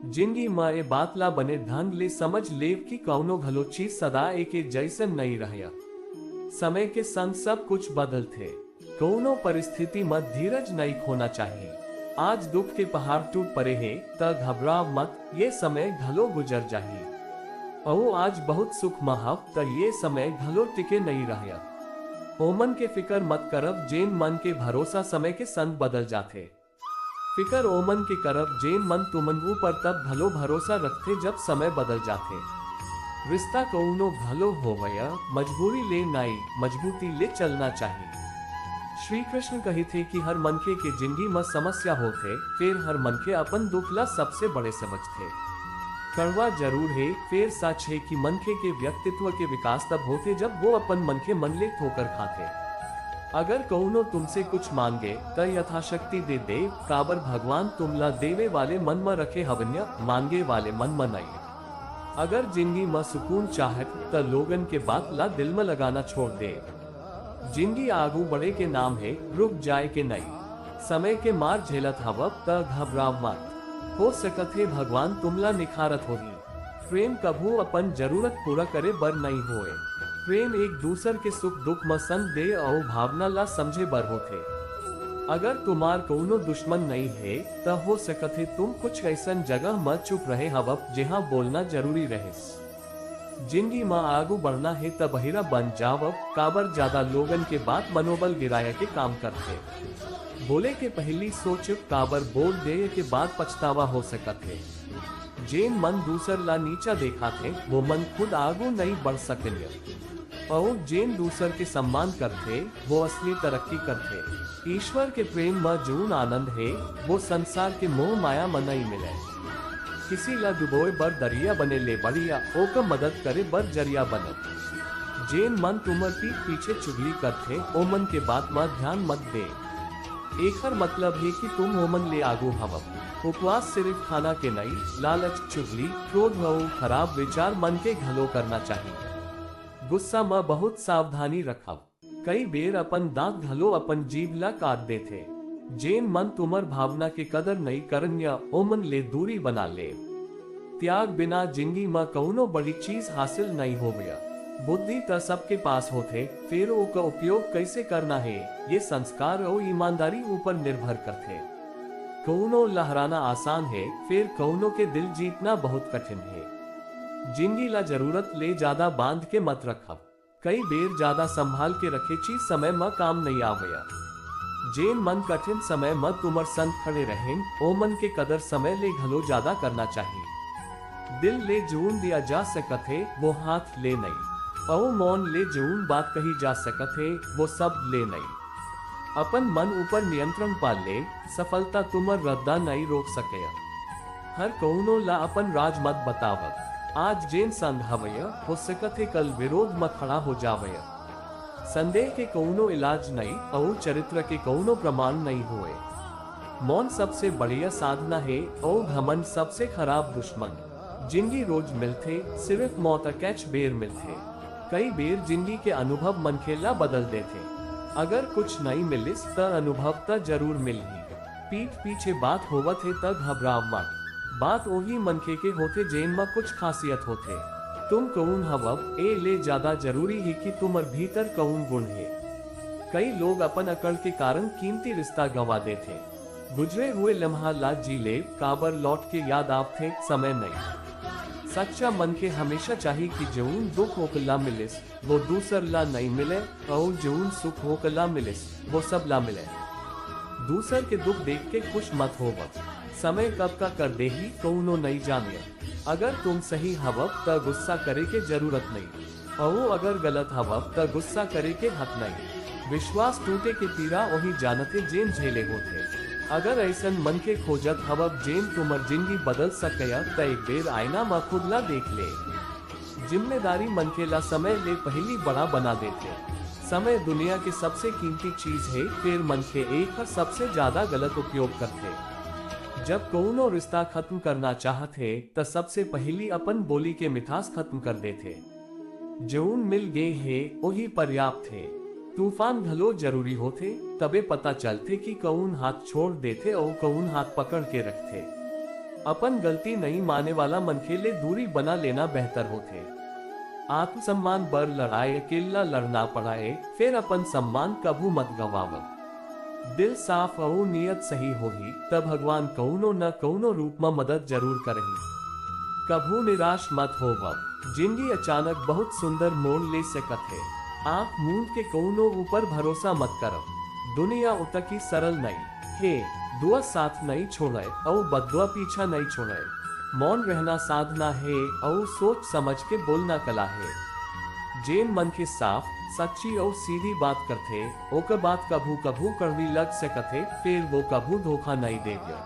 जिंदगी में ए बात ला बने ढंग ले समझ लेव कि कौनो घलो चीज सदा एके जैसन नहीं रहा। समय के संग सब कुछ बदल थे। कौनो परिस्थिति में धीरज नहीं खोना चाहिए। आज दुख के पहाड़ टूट पड़े हैं त घबराव मत, ये समय घलो गुजर जाही। और आज बहुत सुख महव त ये समय घलो टिके नहीं रहा। ओमन के फिकर मत करब जेन मन के भरोसा समय के संग बदल जाते। फिकर ओमन के करब जेन मन तुमन ऊपर तब भलो भरोसा रखते जब समय बदल जाते। रिश्ता कौनो भलो होवया मजबूरी ले नाई मजबूती ले चलना चाहिए। श्री कृष्ण कही थे कि हर मनखे के जिंदगी में समस्या होते, फिर हर मनखे अपन दुखला सबसे बड़े समझते। कड़वा जरूर है, फिर सच है कि मनखे के व्यक्तित्व के विकास तब होते जब वो अपन मनखे मन ले ठोकर खाते। अगर कौनो तुमसे कुछ मांगे त यथाशक्ति दे दे, काबर भगवान तुमला देवे वाले मन में रखे हवन्य, मांगे वाले मन में नहीं। अगर जिंदगी में सुकून चाहत त लोगन के बात ला दिल में लगाना छोड़ दे। जिंदगी आगू बढ़े के नाम है, रुक जाए के नहीं। समय के मार झेलत हवब त घबराव मत, हो सकत है भगवान तुमला निखारत होगी। प्रेम कभू अपन जरूरत पूरा करे बर नहीं होए। प्रेम एक दूसर के सुख दुख में संग दे और भावना ला समझे बर होते। अगर तुम्हार कौनो दुश्मन नहीं है त हो सकत है तुम कुछ ऐसन जगह में चुप रहे हवब जहाँ बोलना जरूरी रहे। जिंदगी में आगू बढ़ना है त बहिरा बन जावब, काबर ज्यादा लोगन के बात मनोबल गिराया के काम करते। बोले के पहली सोच काबर बोल दे के बाद पछतावा हो सकत है। जेन मन दूसर ला नीचा देखा थे वो मन खुद आगू नहीं बढ़ सकेंगे। और जेन दूसर के सम्मान करते वो असली तरक्की करते। ईश्वर के प्रेम में जून आनंद है, वो संसार के मोह माया में नहीं मिले। किसी ला डुबोए बर दरिया बने ले बढ़िया, ओकर मदद करे बर जरिया बने। जेन मन तुमर पीठ पीछे चुगली करते ओ मन के बात में ध्यान मत दे। एकर मतलब है कि तुम ओमन ले आगू हवब। उपवास सिर्फ खाना के नहीं, लालच चुगली क्रोध और खराब विचार मन के घलो करना चाहिए। गुस्सा में बहुत सावधानी रखब, कई बेर अपन दांत घलो अपन जीभ ला काट देते। जेन मन तुमर भावना के कदर नहीं करन्या ओमन ले दूरी बना ले। त्याग बिना जिंदगी में कौनो बड़ी चीज हासिल नहीं हो गया। बुद्धि त सबके पास होते, फिर ओका उपयोग कैसे करना है ये संस्कार और ईमानदारी ऊपर निर्भर करते। कौनो लहराना आसान है, फिर कौनो के दिल जीतना बहुत कठिन है। जिंदगी ला जरूरत ले ज्यादा बांध के मत रखब, कई बेर ज्यादा संभाल के रखे चीज समय में काम नहीं आवया। जेन मन कठिन समय में तुमर संग खड़े रहें, ओ मन के कदर समय ले घलो ज्यादा करना चाहिए। दिल ले जून दिया जा सकत है, वो हाथ ले नहीं। और मौन ले जून बात कही जा सकत है, वो सब ले नहीं। अपन मन ऊपर नियंत्रण पा ले, सफलता तुमर रद्दा नहीं रोक सके। हर कौनो ला अपन राज मत बतावत। आज जेन संग हवय हो सकत है कल विरोध में खड़ा हो जावय। संदेह के कौनो इलाज नहीं और चरित्र के कौनो प्रमाण नहीं हुए। मौन सबसे बढ़िया साधना है और घमंड सबसे खराब दुश्मन। जिंदगी रोज मिलते, सिर्फ मौत कैच बेर मिलते। कई बेर जिंदगी के अनुभव मन खेला बदल देते। अगर कुछ नहीं मिलिस त अनुभव त जरूर मिली। पीठ पीछे बात होवत है त घबराव मत। बात वही मनखे के होते जेन में कुछ खासियत होते। तुम कौन हवब ए ले ज्यादा जरूरी है कि तुमर भीतर कौन गुण है। कई लोग अपन अकड़ के कारण कीमती रिश्ता गंवा देते। गुजरे हुए लम्हा ला जी ले, काबर लौट के याद आवते समय नहीं। सच्चा मन के हमेशा चाहिए कि जऊन दुख होकला मिलिस वो दूसर ला नहीं मिले, और जऊन सुख होकला मिलिस वो सब ला मिले। दूसर के दुख देख के खुश मत होवब, समय कब का कर दे ही कौनो नहीं जानिए। अगर तुम सही हवब त गुस्सा करे के जरूरत नहीं, और अगर गलत हवब त गुस्सा करे के हक नहीं। विश्वास टूटे के पीड़ा वही जानते जेन झेले होते। अगर ऐसन मन के खोजत हवब जेन तुमर जिंदगी बदल सकया त एक बेर आईना में खुद ला देख ले। जिम्मेदारी मन के ला समय ले पहली बड़ा बना देते। समय दुनिया की सबसे कीमती चीज है, फिर मन के एक सबसे ज्यादा गलत उपयोग करते। जब कौनो रिश्ता खत्म करना चाहते त सबसे पहली अपन बोली के मिठास खत्म कर देते। जऊन मिल गए है वही पर्याप्त है। तूफान घलो जरूरी होते, तबे पता चलते कि कौन हाथ छोड़ देते और कौन हाथ पकड़ के रखते। अपन गलती नहीं माने वाला मनखेले दूरी बना लेना बेहतर होते। आत्मसम्मान बर लड़ाए अकेला लड़ना पड़ाए, फिर अपन सम्मान कभू मत गवाव। दिल साफ और नियत सही होगी तब भगवान कौनो न कौनो रूप में मदद जरूर करेगी। कभू निराश मत होव, जिंदगी अचानक बहुत सुंदर मोड़ ले सकत है। आंख मूंद के कौनो ऊपर भरोसा मत करो, दुनिया उतकी सरल नहीं है। दुआ साथ नहीं छोड़े और बदुआ पीछा नहीं छोड़े। मौन रहना साधना है और सोच समझ के बोलना कला है। जेन मन के साफ सच्ची और सीधी बात करते ओकर बात कभू कभू कड़वी लग सकते, फिर वो कभू धोखा नहीं देगा।